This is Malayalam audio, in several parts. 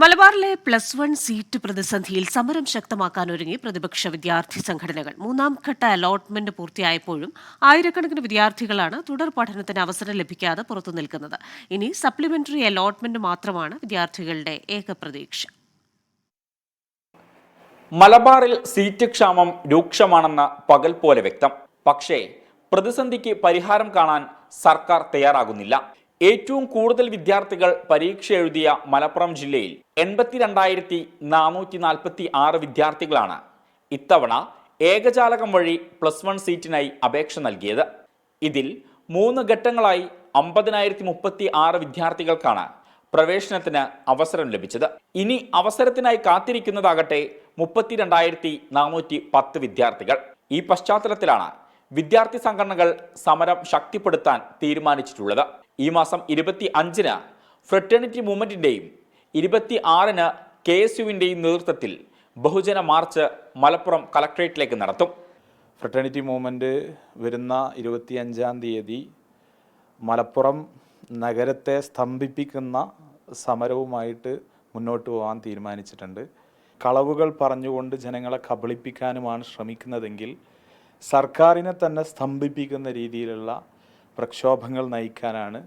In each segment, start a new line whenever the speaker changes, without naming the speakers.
മലബാറിലെ +1 സീറ്റ് പ്രതിസന്ധിയിൽ സമരം ശക്തമാക്കാനൊരുങ്ങി പ്രതിപക്ഷ വിദ്യാർത്ഥി സംഘടനകൾ. മൂന്നാം ഘട്ട അലോട്ട്മെന്റ് പൂർത്തിയായപ്പോഴും ആയിരക്കണക്കിന് വിദ്യാർത്ഥികളാണ് തുടർ പഠനത്തിന് അവസരം ലഭിക്കാതെ പുറത്തുനിൽക്കുന്നത്. ഇനി സപ്ലിമെന്ററി അലോട്ട്മെന്റ് മാത്രമാണ് വിദ്യാർത്ഥികളുടെ ഏക പ്രതീക്ഷ.
മലബാറിൽ സീറ്റ് ക്ഷാമം രൂക്ഷമാണെന്ന് പകൽ പോലെ വ്യക്തം. പക്ഷേ പ്രതിസന്ധിക്ക് പരിഹാരം കാണാൻ സർക്കാർ തയ്യാറാകുന്നില്ല. ഏറ്റവും കൂടുതൽ വിദ്യാർത്ഥികൾ പരീക്ഷ എഴുതിയ മലപ്പുറം ജില്ലയിൽ 82,446 വിദ്യാർത്ഥികളാണ് ഇത്തവണ ഏകജാലകം വഴി +1 സീറ്റിനായി അപേക്ഷ നൽകിയത്. ഇതിൽ 3 ഘട്ടങ്ങളായി 50,036 വിദ്യാർത്ഥികൾക്കാണ് പ്രവേശനത്തിന് അവസരം ലഭിച്ചത്. ഇനി അവസരത്തിനായി കാത്തിരിക്കുന്നതാകട്ടെ 32,410 വിദ്യാർത്ഥികൾ. ഈ പശ്ചാത്തലത്തിലാണ് വിദ്യാർത്ഥി സംഘടനകൾ സമരം ശക്തിപ്പെടുത്താൻ തീരുമാനിച്ചിട്ടുള്ളത്. ഈ മാസം 25-ന് ഫ്രറ്റേണിറ്റി മൂവ്മെന്റിന്റെയും 26-ന് KSUവിന്റെയും നേതൃത്വത്തിൽ ബഹുജന മാർച്ച് മലപ്പുറം കളക്ടറേറ്റിലേക്ക് നടത്തും.
ഫ്രറ്റേണിറ്റി മൂവ്മെന്റ് വരുന്ന 25-ാം തീയതി മലപ്പുറം നഗരത്തെ സ്തംഭിപ്പിക്കുന്ന സമരവുമായിട്ട് മുന്നോട്ട് പോകാൻ തീരുമാനിച്ചിട്ടുണ്ട്. കളവുകൾ പറഞ്ഞുകൊണ്ട് ജനങ്ങളെ കബളിപ്പിക്കാനുമാണ് ശ്രമിക്കുന്നതെങ്കിൽ സർക്കാരിനെ തന്നെ സ്തംഭിപ്പിക്കുന്ന രീതിയിലുള്ള പ്രക്ഷോഭങ്ങൾ നയിക്കാനാണ്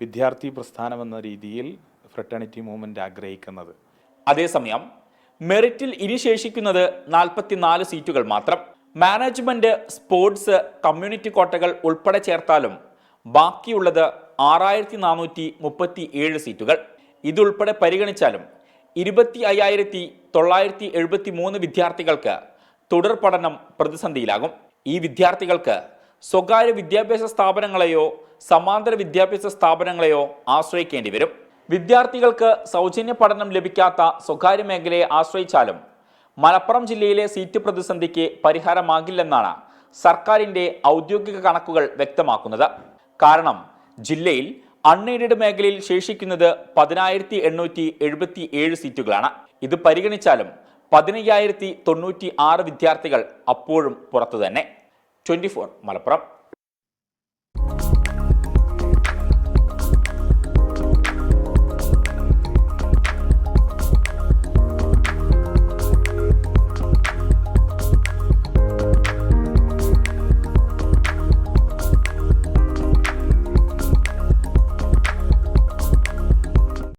വിദ്യാർത്ഥി പ്രസ്ഥാനമെന്ന രീതിയിൽ ഫ്രറ്റേണിറ്റി മൂവ്മെന്റ് ആഗ്രഹിക്കുന്നത്.
അതേസമയം മെറിറ്റിൽ ഇനി ശേഷിക്കുന്നത് 44 സീറ്റുകൾ മാത്രം. മാനേജ്മെന്റ്, സ്പോർട്സ്, കമ്മ്യൂണിറ്റി കോട്ടകൾ ഉൾപ്പെടെ ചേർത്താലും ബാക്കിയുള്ളത് 6,437 സീറ്റുകൾ. ഇതുൾപ്പെടെ പരിഗണിച്ചാലും 25,973 വിദ്യാർത്ഥികൾക്ക് തുടർ പഠനം പ്രതിസന്ധിയിലാകും. ഈ വിദ്യാർത്ഥികൾക്ക് സ്വകാര്യ വിദ്യാഭ്യാസ സ്ഥാപനങ്ങളെയോ സമാന്തര വിദ്യാഭ്യാസ സ്ഥാപനങ്ങളെയോ ആശ്രയിക്കേണ്ടി വരും. വിദ്യാർത്ഥികൾക്ക് സൗജന്യ പഠനം ലഭിക്കാത്ത സ്വകാര്യ മേഖലയെ ആശ്രയിച്ചാലും മലപ്പുറം ജില്ലയിലെ സീറ്റ് പ്രതിസന്ധിക്ക് പരിഹാരമാകില്ലെന്നാണ് സർക്കാരിന്റെ ഔദ്യോഗിക കണക്കുകൾ വ്യക്തമാക്കുന്നത്. കാരണം ജില്ലയിൽ അൺഎയ്ഡഡ് മേഖലയിൽ ശേഷിക്കുന്നത് 10,877 സീറ്റുകളാണ്. ഇത് പരിഗണിച്ചാലും 15,096 വിദ്യാർത്ഥികൾ അപ്പോഴും പുറത്തു തന്നെ. 24 മലപ്പുറം.